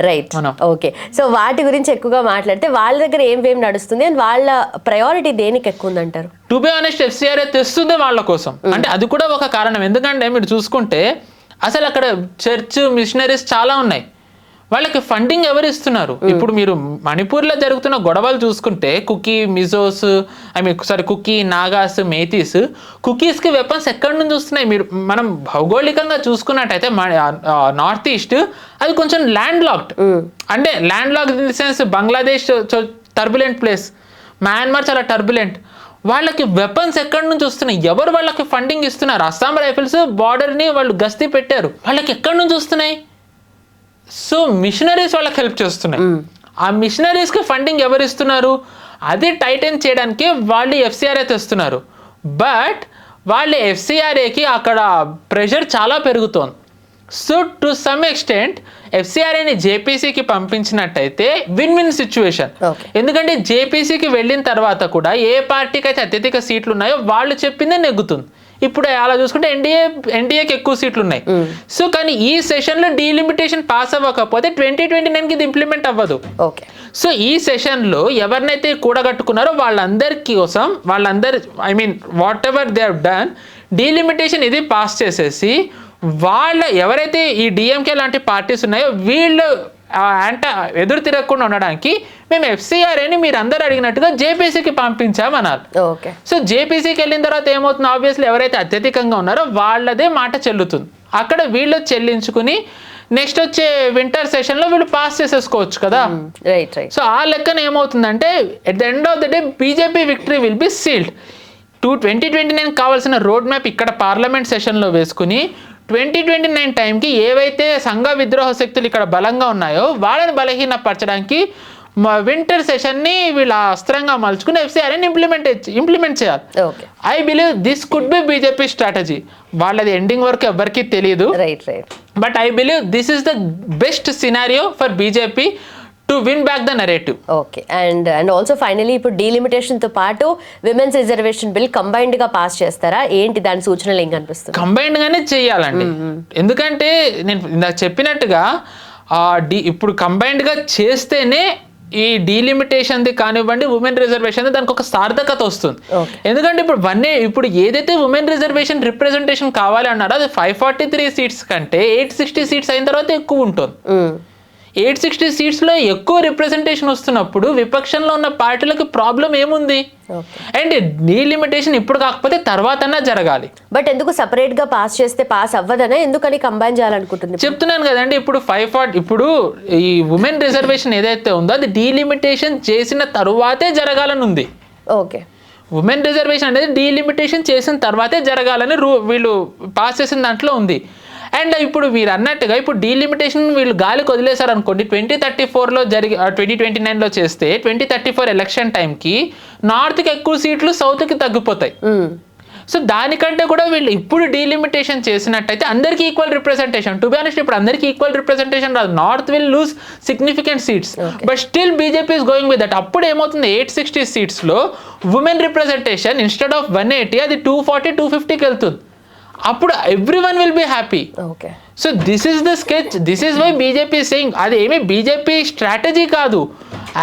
right, okay, so వాటి గురించి ఎక్కువగా మాట్లాడితే వాళ్ళ దగ్గర ఏం నడుస్తుంది అండ్ వాళ్ళ ప్రయారిటీ దేనికి ఎక్కువ ఉందంటారు? టు బి ఆనెస్ట్ ఎఫ్సిఆర్ఏ తెస్తుంది వాళ్ళ కోసం, అంటే అది కూడా ఒక కారణం. ఎందుకంటే మీరు చూసుకుంటే అసలు అక్కడ చర్చ్ మిషనరీస్ చాలా ఉన్నాయి, వాళ్ళకి ఫండింగ్ ఎవరు ఇస్తున్నారు? ఇప్పుడు మీరు మణిపూర్లో జరుగుతున్న గొడవలు చూసుకుంటే కుకీ మిజోస్ కుకీ నాగాస్ మేతీస్, కుకీస్కి వెపన్స్ ఎక్కడి నుంచి వస్తున్నాయి? మనం భౌగోళికంగా చూసుకున్నట్టయితే నార్త్ ఈస్ట్ అది కొంచెం ల్యాండ్ లాక్డ్, అంటే land locked in the sense Bangladesh turbulent place, Myanmar చాలా టర్బులెంట్. వాళ్ళకి వెపన్స్ ఎక్కడి నుంచి వస్తున్నాయి? ఎవరు వాళ్ళకి ఫండింగ్ ఇస్తున్నారు? అస్సాం రైఫిల్స్ బార్డర్ని వాళ్ళు గస్తీ పెట్టారు, వాళ్ళకి ఎక్కడి నుంచి వస్తున్నాయి? సో మిషనరీస్ వాళ్ళకి హెల్ప్ చేస్తున్నాయి. ఆ మిషనరీస్కి ఫండింగ్ ఎవరు ఇస్తున్నారు? అది టైటన్ చేయడానికి వాళ్ళు ఎఫ్సిఆర్ఏ తెస్తున్నారు. బట్ వాళ్ళ ఎఫ్సిఆర్ఏకి అక్కడ ప్రెషర్ చాలా పెరుగుతోంది. సో టు సమ్ ఎక్స్టెంట్ ఎఫ్సిఆర్ఏని జేపీసీకి పంపించినట్టయితే విన్ విన్ సిచ్యువేషన్. ఎందుకంటే జేపీసీకి వెళ్ళిన తర్వాత కూడా ఏ పార్టీకి అయితే అత్యధిక సీట్లు ఉన్నాయో వాళ్ళు చెప్పిందే నెగ్గుతుంది. ఇప్పుడు అలా చూసుకుంటే ఎన్డీఏకి ఎక్కువ సీట్లు ఉన్నాయి. సో కానీ ఈ సెషన్లో డీలిమిటేషన్ పాస్ అవ్వకపోతే 2029కి ఇది ఇంప్లిమెంట్ అవ్వదు. సో ఈ సెషన్లో ఎవరినైతే కూడగట్టుకున్నారో వాళ్ళందరికీ కోసం I mean what ever they have done delimitation ఇది పాస్ చేసేసి వాళ్ళ ఎవరైతే ఈ డిఎంకే లాంటి పార్టీస్ ఉన్నాయో వీళ్ళు ఎదురు తిరగకుండా ఉండడానికి మేము FCRAని మీరు అందరు అడిగినట్టుగా జేపీసీకి పంపించామన్నారు. ఓకే. సో జేపీసీకి వెళ్ళిన తర్వాత ఏమవుతుంది, ఆబ్వియస్లీ ఎవరైతే అత్యధికంగా ఉన్నారో వాళ్ళదే మాట చెల్లుతుంది. అక్కడ వీళ్ళు చెల్లించుకుని నెక్స్ట్ వచ్చే వింటర్ సెషన్లో వీళ్ళు పాస్ చేసేసుకోవచ్చు కదా. Right right. సో ఆ లెక్కన ఏమవుతుందంటే at the end of the day BJP victory will be sealed. 2029 కావాల్సిన రోడ్ మ్యాప్ ఇక్కడ పార్లమెంట్ సెషన్లో వేసుకుని 2029 టైంకి ఏవైతే సంఘ విద్రోహ శక్తులు ఇక్కడ బలంగా ఉన్నాయో వాళ్ళని బలహీనపరచడానికి వింటర్ సెషన్ని వీళ్ళ అస్త్రంగా మలుచుకుని FCRAని ఇంప్లిమెంట్ చేయాలి. I believe this could be BJP strategy. వాళ్ళది ఎండింగ్ వరకు ఎవరికి తెలియదు. Right right. But I believe this is the best scenario for BJP to win back the narrative. Okay. And also finally ఇప్పుడు డీలిమిటేషన్తో పాటు women's reservation bill కంబైన్డ్గా pass చేస్తారా ఏంటి, దాని సూచనలు ఏం కనిపిస్తుంది? కంబైన్డ్గానే చేయాలండి. ఎందుకంటే నేను ఇందాక చెప్పినట్టుగా ఇప్పుడు కంబైన్డ్గా చేస్తేనే ఈ డీలిమిటేషన్ది కానివ్వండి ఉమెన్ రిజర్వేషన్ దానికి ఒక సార్థకత వస్తుంది. ఎందుకంటే ఇప్పుడు ఏదైతే ఉమెన్ రిజర్వేషన్ రిప్రజెంటేషన్ కావాలి అన్నారో అది 543 సీట్స్ కంటే 860 సీట్స్ అయిన తర్వాత ఎక్కువ ఉంటుంది. 860 సీట్స్లో ఎక్కువ రిప్రజెంటేషన్ వస్తున్నప్పుడు విపక్షంలో ఉన్న పార్టీలకు ప్రాబ్లం ఏముంది? అండ్ డీలిమిటేషన్ ఇప్పుడు కాకపోతే తర్వాతన్నా జరగాలి. బట్ ఎందుకు సపరేట్గా పాస్ చేస్తే పాస్ అవ్వదనే, ఎందుకని కంబైన్ చేయాలనుకుంటుంది? చెప్తున్నాను కదండి, ఇప్పుడు ఈ ఉమెన్ రిజర్వేషన్ ఏదైతే ఉందో అది డీలిమిటేషన్ చేసిన తరువాతే జరగాలని ఉంది. ఓకే. ఉమెన్ రిజర్వేషన్ అనేది డీలిమిటేషన్ చేసిన తర్వాతే జరగాలని వీళ్ళు పాస్ చేసిన దాంట్లో ఉంది. అండ్ ఇప్పుడు మీరు అన్నట్టుగా ఇప్పుడు డీలిమిటేషన్ వీళ్ళు గాలికి వదిలేశారు అనుకోండి, 2034లో 2029లో చేస్తే 2034 ఎలక్షన్ టైంకి నార్త్కి ఎక్కువ సీట్లు సౌత్కి తగ్గిపోతాయి. సో దానికంటే కూడా వీళ్ళు ఇప్పుడు డీలిమిటేషన్ చేసినట్టయితే అందరికీ equal representation. To be honest ఇప్పుడు అందరికీ ఈక్వల్ రిప్రజెంటేషన్ రాదు. North will lose significant seats, but still BJP is going with that. అప్పుడు ఏమవుతుంది, 860 సీట్స్లో ఉమెన్ రిప్రజెంటేషన్ ఇన్స్టెడ్ ఆఫ్ 180 అది 240 250కి వెళ్తుంది. అప్పుడు everyone will be happy. Okay. So this is the sketch, this is why BJP saying. అది ఏమీ BJP strategy కాదు.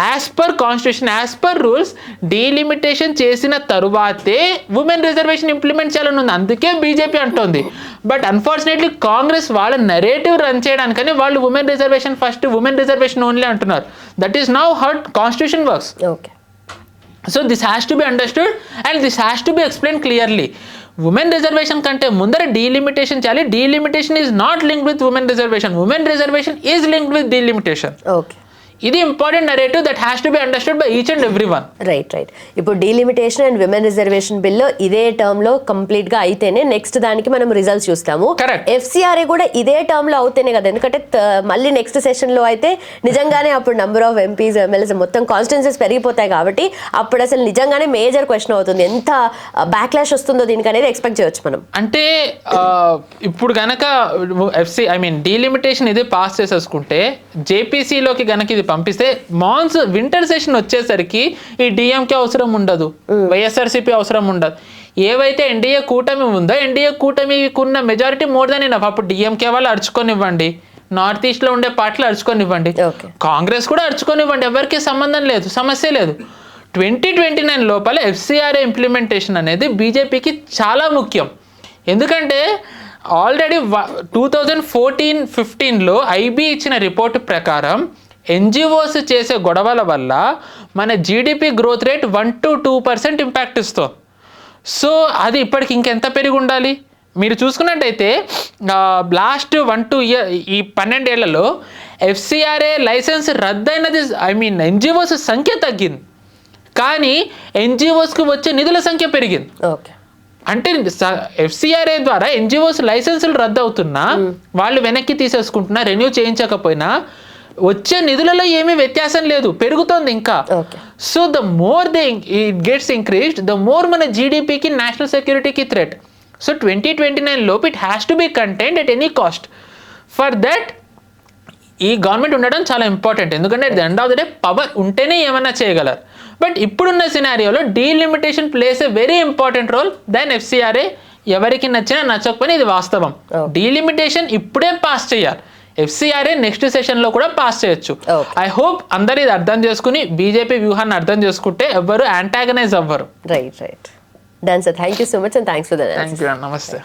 As per constitution, as per rules delimitation చేసిన తరువాతే ఉమెన్ రిజర్వేషన్ ఇంప్లిమెంట్ చేయాలని ఉంది. అందుకే బీజేపీ అంటోంది. బట్ అన్ఫార్చునేట్లీ కాంగ్రెస్ వాళ్ళ నెరేటివ్ రన్ చేయడానికని వాళ్ళు women reservation first, women reservation only అంటున్నారు. That is now how constitution works. Okay. So this has to be understood and this has to be explain clearly. Women reservation కంటే ముందర delimitation చేయాలి. Delimitation is not linked with women reservation. Women reservation is linked with delimitation. Okay. ఇది important narrative that has to be understood by each and every one. Right right. ఇప్పుడు delimitation and women reservation bill ఇదే term లో complete గా అయితేనే next దానికి మనం results చూస్తాము. FCRA కూడా ఇదే టర్మ్ లో అవుతేనే కదా, ఎందుకంటే మళ్ళీ నెక్స్ట్ సెషన్ లో అయితే నిజంగానే అప్పుడు నెంబర్ ఆఫ్ ఎంపీస్ ఎమ్మెల్యేస్ మొత్తం కాన్స్టిట్యున్సీస్ పెరిగిపోతాయి కాబట్టి అప్పుడు అసలు నిజంగానే మేజర్ క్వశ్చన్ అవుతుంది. ఎంత బ్యాక్లాష్ వస్తుందో దీనికి అనేది ఎక్స్పెక్ట్ చేయొచ్చు మనం. అంటే ఇప్పుడు గనక డీలిమిటేషన్ ఇది పాస్ చేసేసుకుంటే జేపీసీలోకి గనక ఇది పంపిస్తే వింటర్ సెషన్ వచ్చేసరికి ఈ డిఎంకే అవసరం ఉండదు, వైఎస్ఆర్సీపీ అవసరం ఉండదు. ఏవైతే ఎన్డీఏ కూటమి ఉందో ఎన్డీఏ కూటమికి ఉన్న మెజారిటీ మోర్ దాన్ ఎనఫ్. అప్పుడు డిఎంకే వాళ్ళు అరుచుకొనివ్వండి, నార్త్ ఈస్ట్లో ఉండే పార్టీలు అరుచుకొనివ్వండి, కాంగ్రెస్ కూడా అరుచుకొనివ్వండి, ఎవరికి సంబంధం లేదు, సమస్య లేదు. 2029 లోపల FCRA ఇంప్లిమెంటేషన్ అనేది బీజేపీకి చాలా ముఖ్యం. ఎందుకంటే ఆల్రెడీ 2014-15లో ఐబీ ఇచ్చిన రిపోర్టు ప్రకారం NGOs చేసే గొడవల వల్ల మన GDP growth rate 1 to 2% impact ఇస్తుంది. సో అది ఇప్పటికి ఇంకెంత పెరిగి ఉండాలి? మీరు చూసుకున్నట్టయితే లాస్ట్ 1-2 ఇయర్ ఈ 12 ఏళ్లలో FCRA లైసెన్స్ రద్దయినది NGOs సంఖ్య తగ్గింది, కానీ NGOsకి వచ్చే నిధుల సంఖ్య పెరిగింది. ఓకే. అంటే FCRA ద్వారా NGOs లైసెన్సులు రద్దు అవుతున్నా, వాళ్ళు వెనక్కి తీసేసుకుంటున్నా, రెన్యూ చేయించకపోయినా వచ్చే నిధులలో ఏమీ వ్యత్యాసం లేదు, పెరుగుతోంది ఇంకా. So the more it gets increased, the more మన జీడిపికి నేషనల్ సెక్యూరిటీకి థ్రెట్. సో 2029 లోపు it has to be contained at any cost. For that ఈ గవర్నమెంట్ ఉండడం చాలా ఇంపార్టెంట్. ఎందుకంటే at the end of the day power ఉంటేనే ఏమన్నా చేయగలరు. బట్ ఇప్పుడున్న సినారియోలో delimitation plays a very important role then FCRA. ఎవరికి నచ్చినా నచ్చకపోయినా ఇది వాస్తవం. డీలిమిటేషన్ ఇప్పుడే పాస్ చేయాలి. FCRA నెక్స్ట్ సెషన్లో కూడా పాస్ చేయొచ్చు. ఐ హోప్ అందరు ఇది అర్థం చేసుకుని బీజేపీ వ్యూహాన్ని అర్థం చేసుకుంటే ఎవరు యాంటాగనైజ్ అవ్వరు. Right right. Done sir, thank you so much and thanks for the. Thank you, నమస్తే.